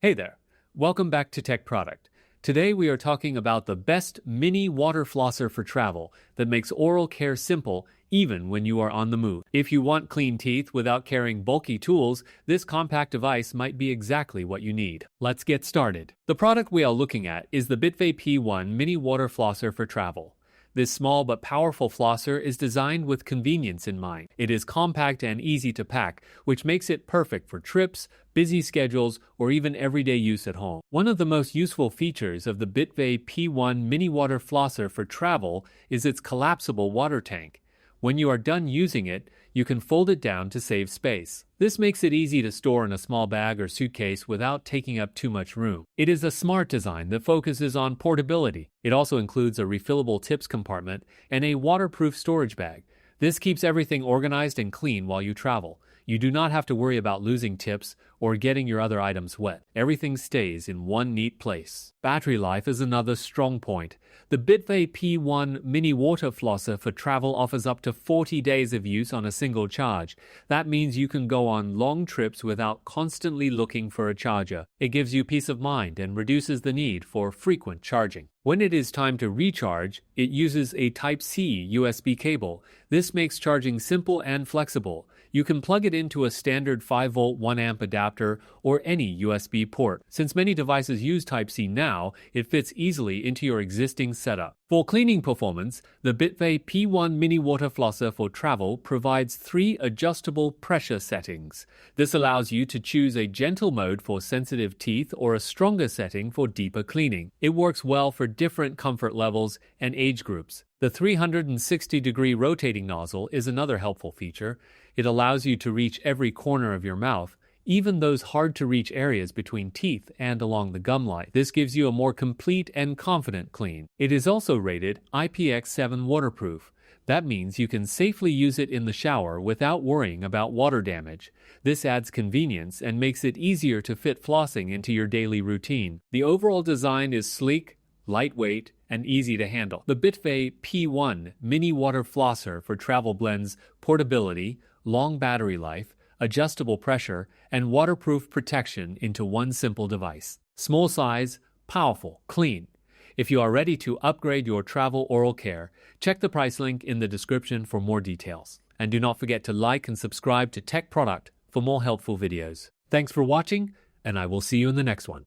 Hey there, welcome back to Tech Product. Today we are talking about the best mini water flosser for travel that makes oral care simple even when you are on the move. If you want clean teeth without carrying bulky tools, this compact device might be exactly what you need. Let's get started. The product we are looking at is the Bitve P1 Mini Water Flosser for travel. This small but powerful flosser is designed with convenience in mind. It is compact and easy to pack, which makes it perfect for trips, busy schedules, or even everyday use at home. One of the most useful features of the Bitve P1 Mini Water Flosser for travel is its collapsible water tank. When you are done using it, you can fold it down to save space. This makes it easy to store in a small bag or suitcase without taking up too much room. It is a smart design that focuses on portability. It also includes a refillable tips compartment and a waterproof storage bag. This keeps everything organized and clean while you travel. You do not have to worry about losing tips or getting your other items wet. Everything stays in one neat place. Battery life is another strong point. The Bitve P1 Mini Water Flosser for travel offers up to 40 days of use on a single charge. That means you can go on long trips without constantly looking for a charger. It gives you peace of mind and reduces the need for frequent charging. When it is time to recharge, it uses a Type-C USB cable. This makes charging simple and flexible. You can plug it into a standard 5-volt 1-amp adapter or any USB port. Since many devices use Type-C now, it fits easily into your existing setup. For cleaning performance, the Bitve P1 Mini Water Flosser for travel provides 3 adjustable pressure settings. This allows you to choose a gentle mode for sensitive teeth or a stronger setting for deeper cleaning. It works well for different comfort levels and age groups. The 360-degree rotating nozzle is another helpful feature. It allows you to reach every corner of your mouth, even those hard-to-reach areas between teeth and along the gum line. This gives you a more complete and confident clean. It is also rated IPX7 waterproof. That means you can safely use it in the shower without worrying about water damage. This adds convenience and makes it easier to fit flossing into your daily routine. The overall design is sleek, lightweight, and easy to handle. The Bitve P1 Mini Water Flosser for travel blends portability, long battery life, adjustable pressure, and waterproof protection into one simple device. Small size, powerful, clean. If you are ready to upgrade your travel oral care, check the price link in the description for more details. And do not forget to like and subscribe to Tech Product for more helpful videos. Thanks for watching, and I will see you in the next one.